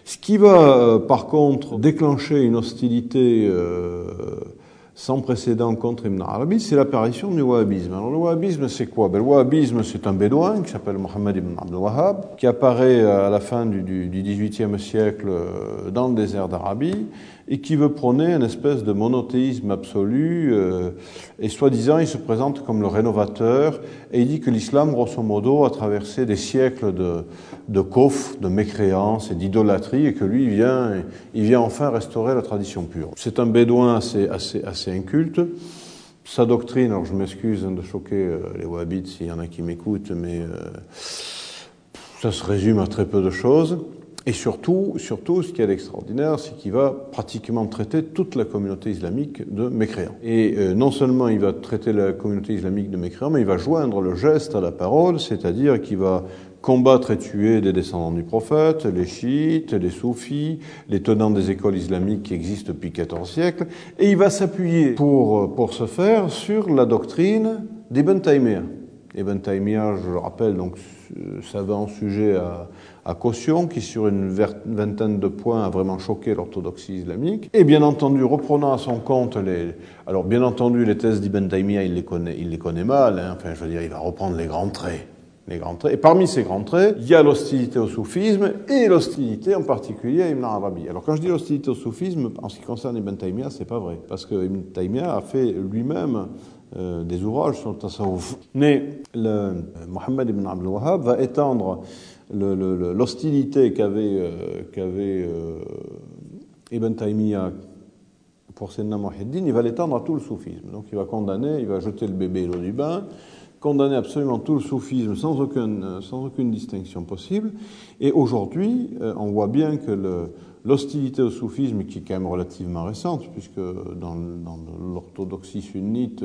Ce qui va, par contre, déclencher une hostilité sans précédent contre Ibn Arabi, c'est l'apparition du wahhabisme. Alors le wahhabisme, c'est quoi? Le wahhabisme, c'est un bédouin qui s'appelle Mohammed ibn Abdel Wahhab, qui apparaît à la fin du XVIIIe siècle dans le désert d'Arabie, et qui veut prôner une espèce de monothéisme absolu, et soi-disant, il se présente comme le rénovateur, et il dit que l'islam, grosso modo, a traversé des siècles de kufr, de mécréance et d'idolâtrie, et que lui, il vient enfin restaurer la tradition pure. C'est un bédouin assez inculte. Sa doctrine, alors je m'excuse de choquer les wahhabites s'il y en a qui m'écoutent, mais ça se résume à très peu de choses. Et surtout, ce qui est extraordinaire, c'est qu'il va pratiquement traiter toute la communauté islamique de mécréants. Et non seulement il va traiter la communauté islamique de mécréants, mais il va joindre le geste à la parole, c'est-à-dire qu'il va combattre et tuer des descendants du prophète, les chiites, les soufis, les tenants des écoles islamiques qui existent depuis 14 siècles, et il va s'appuyer pour ce faire sur la doctrine d'Ibn Taymiyyah. Ibn Taymiyyah, je le rappelle, donc savant sujet à caution, qui sur une vingtaine de points a vraiment choqué l'orthodoxie islamique. Et bien entendu, reprenant à son compte alors bien entendu, les thèses d'Ibn Taymiyyah, il les connaît mal, hein. Enfin, je veux dire, il va reprendre les grands traits. Et parmi ces grands traits, il y a l'hostilité au soufisme et l'hostilité en particulier à Ibn Arabi. Alors quand je dis l'hostilité au soufisme, en ce qui concerne Ibn Taymiyyah, c'est pas vrai. Parce que Ibn Taymiyyah a fait lui-même des ouvrages sur le tasawwuf. Mais Mohammed ibn Abdel Wahhab va étendre l'hostilité qu'avait Ibn Taymiyyah pour Sayyidina Muhyiddin, il va l'étendre à tout le soufisme. Donc il va jeter le bébé l'eau du bain, condamner absolument tout le soufisme sans aucune distinction possible. Et aujourd'hui, on voit bien que l'hostilité au soufisme, qui est quand même relativement récente, puisque dans l'orthodoxie sunnite,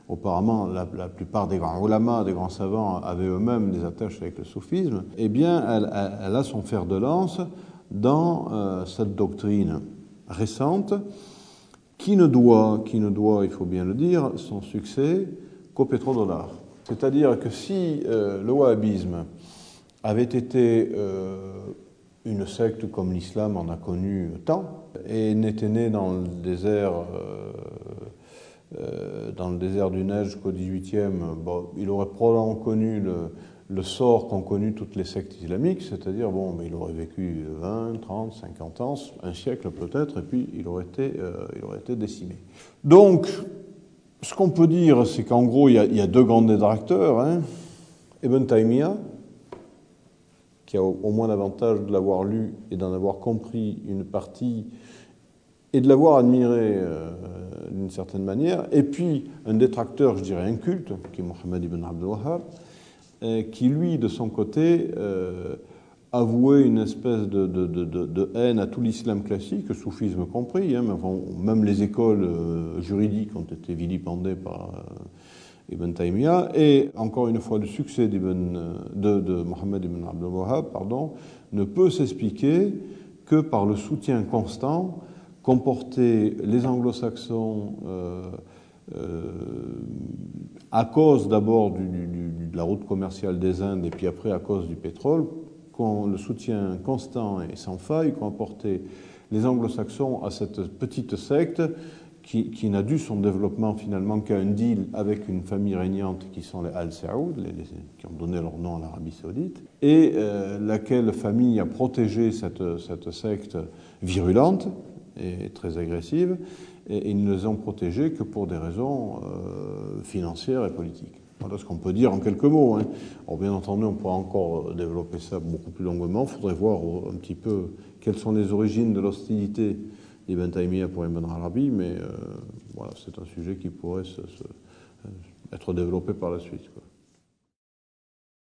auparavant, la plupart des grands ulamas, des grands savants, avaient eux-mêmes des attaches avec le soufisme, eh bien, elle a son fer de lance dans cette doctrine récente qui ne doit, il faut bien le dire, son succès qu'au pétrodollar. C'est-à-dire que si le wahhabisme avait été une secte comme l'islam en a connu tant, et n'était né dans le désert du Neige qu'au XVIIIe, il aurait probablement connu le sort qu'ont connu toutes les sectes islamiques, c'est-à-dire, mais il aurait vécu 20, 30, 50 ans, un siècle peut-être, et puis il aurait été décimé. Donc, ce qu'on peut dire, c'est qu'en gros, il y a deux grands détracteurs, hein. Ibn Taymiyyah, qui a au moins l'avantage de l'avoir lu et d'en avoir compris une partie et de l'avoir admiré d'une certaine manière, et puis un détracteur, je dirais, inculte, qui est Mohammed ibn Abdel Wahhab, qui, lui, de son côté, avouait une espèce de haine à tout l'islam classique, le soufisme compris, hein, même les écoles juridiques ont été vilipendées par Ibn Taymiyyah, et encore une fois, le succès de Mohammed ibn Abdel Wahhab, ne peut s'expliquer que par le soutien constant qu'ont porté les anglo-saxons à cause d'abord de la route commerciale des Indes et puis après à cause du pétrole, le soutien constant et sans faille qu'ont apporté les anglo-saxons à cette petite secte qui n'a dû son développement finalement qu'à un deal avec une famille régnante qui sont les Al Saoud, qui ont donné leur nom à l'Arabie Saoudite, et laquelle famille a protégé cette secte virulente et très agressive, et ils ne les ont protégés que pour des raisons financières et politiques. Voilà ce qu'on peut dire en quelques mots, hein. Alors bien entendu, on pourra encore développer ça beaucoup plus longuement. Il faudrait voir un petit peu quelles sont les origines de l'hostilité d'Ibn Taymiyyah pour Ibn Arabi, mais voilà, c'est un sujet qui pourrait être développé par la suite, quoi.